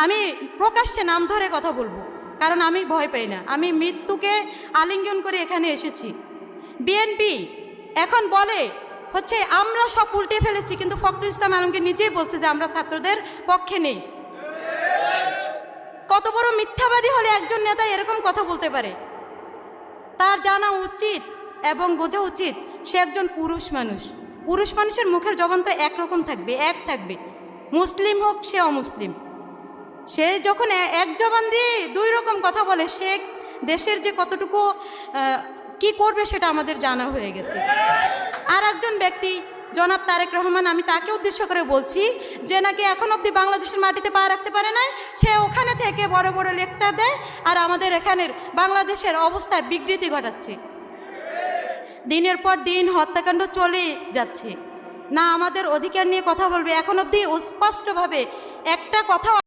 আমি প্রকাশ্যে নাম ধরে কথা বলবো, কারণ আমি ভয় পাই না। আমি মৃত্যুকে আলিঙ্গন করে এখানে এসেছি। বিএনপি এখন বলে হচ্ছে আমরা সব উল্টে ফেলেছি, কিন্তু ফখরুল ইসলাম আলমগীর নিজেই বলছে যে আমরা ছাত্রদের পক্ষে নেই। কত বড় মিথ্যাবাদী হলে একজন নেতা এরকম কথা বলতে পারে? তার জানা উচিত এবং বোঝা উচিত সে একজন পুরুষ মানুষ। পুরুষ মানুষের মুখের জবান তো একরকম থাকবে, এক থাকবে, মুসলিম হোক সে অমুসলিম। সে যখন এক জবান দিয়ে দুই রকম কথা বলে, সে দেশের যে কতটুকু কি করবে সেটা আমাদের জানা হয়ে গেছে। আর একজন ব্যক্তি জনাব তারেক রহমান, আমি তাকে উদ্দেশ্য করে বলছি যে নাকি এখন অবধি বাংলাদেশের মাটিতে পা রাখতে পারে নাই, সে ওখানে থেকে বড় বড় লেকচার দেয় আর আমাদের এখানের বাংলাদেশের অবস্থায় বিকৃতি ঘটাচ্ছে। দিনের পর দিন হত্যাকাণ্ড চলে যাচ্ছে, না আমাদের অধিকার নিয়ে কথা বলবে। এখন অবধি স্পষ্টভাবে একটা কথা